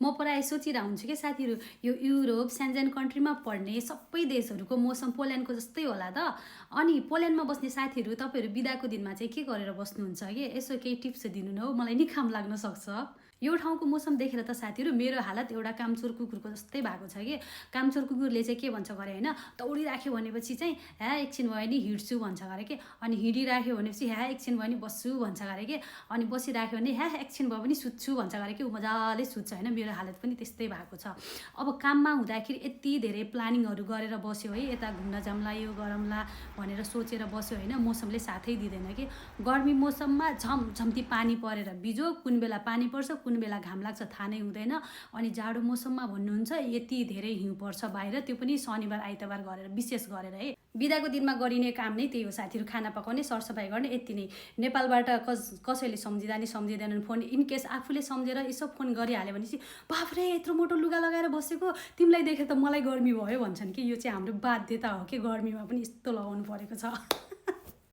म प्रायः सोचिरहेको हुन्छु कि साथीहरू यो युरोप सेन्जेन कन्ट्रीमा पढ्ने सबै देशहरूको मौसम पोल्यान्डको जस्तै होला त। अनि पोल्यान्डमा बस्ने साथीहरू तपाईँहरू बिदाको दिनमा चाहिँ के गरेर बस्नुहुन्छ कि यसो केही टिप्स दिनु न हौ, मलाई नि काम लाग्न सक्छ। यो ठाउँको मौसम देखेर त साथीहरू मेरो हालत एउटा कामचोर कुकुरको जस्तै भएको छ कि कामचोर कुकुरले चाहिँ के भन्छ गरे होइन, दौडिराख्यो भनेपछि चाहिँ ह्या एकछिन भयो नि हिँड्छु भन्छ गरे कि, अनि हिँडिराख्यो भनेपछि ह्या एकछिन भयो नि बस्छु भन्छ गरे कि, अनि बसिराख्यो भने ह्या एकछिन भयो पनि सुत्छु भन्छ गरे कि ऊ मजाले सुत्छ होइन। मेरो हालत पनि त्यस्तै भएको छ। अब काममा हुँदाखेरि यति धेरै प्लानिङहरू गरेर बस्यो है, यता घुम्न जाउँला यो गरौँला भनेर सोचेर बस्यो होइन, मौसमले साथै दिँदैन कि। गर्मी मौसममा झमझम्ती पानी परेर बिजो, कुन बेला पानी पर्छ कुन बेला घाम लाग्छ थाहा नै हुँदैन। अनि जाडो मौसममा भन्नुहुन्छ यति धेरै हिउँ पर्छ बाहिर, त्यो पनि शनिबार आइतबार गरेर विशेष गरेर है। बिदाको दिनमा गरिने काम नै त्यही हो साथीहरू, खाना पकाउने सरसफाइ गर्ने यति नै। नेपालबाट कसैले सम्झिँदा नि सम्झिँदैनन् फोन, इनकेस आफूले सम्झेर यसो फोन गरिहाल्यो भनेपछि बाफ्रे यत्रो मोटो लुगा लगाएर बसेको तिमीलाई देखेर त मलाई गर्मी भयो भन्छन् कि। यो चाहिँ हाम्रो बाध्यता हो कि गर्मीमा पनि यस्तो लगाउनु परेको छ।